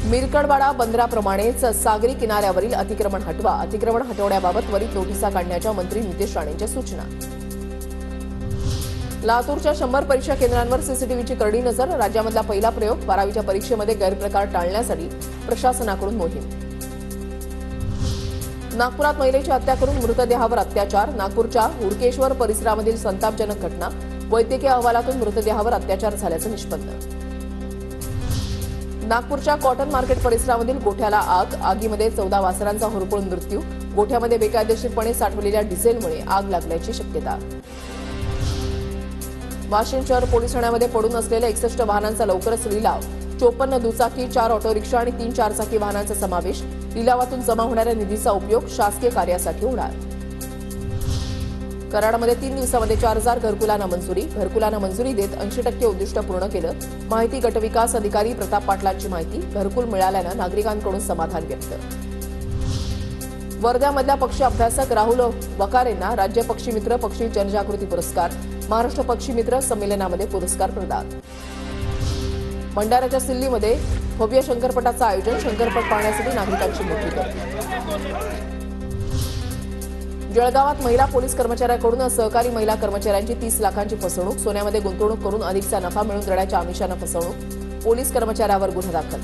मिरकडवाडा बंदराप्रमाणेच सागरी किनाऱ्यावरील अतिक्रमण हटवा. अतिक्रमण हटवण्याबाबत त्वरित नोटिसा काढण्याच्या मंत्री नितेश राणेंच्या सूचना. लातूरच्या 100 परीक्षा केंद्रांवर सीसीटीव्हीची करडी नजर. राज्यामधला पहिला प्रयोग. 12वीच्या परीक्षेमध्ये गैरप्रकार टाळण्यासाठी प्रशासनाकडून मोहीम. नागपुरात महिलेची हत्या करून मृतदेहावर अत्याचार. नागपूरच्या हुडकेश्वर परिसरामधील संतापजनक घटना. वैद्यकीय अहवालातून मृतदेहावर अत्याचार झाल्याचं निष्पन्न. नागपूरच्या कॉटन मार्केट परिसरामधील गोठ्याला आग. आगीमध्ये 14 वासरांचा होरपळून मृत्यू. गोठ्यामध्ये बेकायदेशीरपणे साठवलेल्या डिझेलमुळे आग लागल्याची शक्यता. वाशिम शहर पोलीस ठाण्यामध्ये पडून असलेल्या 61 वाहनांचा लवकरच लिलाव. 54 दुचाकी, 4 ऑटो रिक्षा आणि 3 चारचाकी वाहनांचा समावेश. लिलावातून जमा होणाऱ्या निधीचा उपयोग शासकीय कार्यासाठी होणार. कराडमध्ये 3 दिवसामध्ये 4000 घरकुलांना मंजुरी. घरकुलांना मंजुरी देत 80% उद्दिष्ट पूर्ण केलं. माहिती गटविकास अधिकारी प्रताप पाटलांची माहिती. घरकुल मिळाल्यानं नागरिकांकडून समाधान व्यक्त. वर्ध्यामधल्या पक्षी अभ्यासक राहुल वकारेंना राज्य पक्षी मित्र पक्षी जनजागृती पुरस्कार. महाराष्ट्र पक्षी मित्र संमेलनामध्ये पुरस्कार प्रदान. भंडाऱ्याच्या सिल्लीमध्ये भव्य शंकरपटाचं आयोजन. शंकरपट पाहण्यासाठी नागरिकांची मोठी गर्दी. जळगावात महिला पोलीस कर्मचाऱ्याकडून सहकारी महिला कर्मचाऱ्यांची 30 लाखांची फसवणूक. सोन्यामध्ये गुंतवणूक करून अधिकचा नफा मिळवून देण्याच्या आमिषानं फसवणूक. पोलीस कर्मचाऱ्यावर गुन्हा दाखल.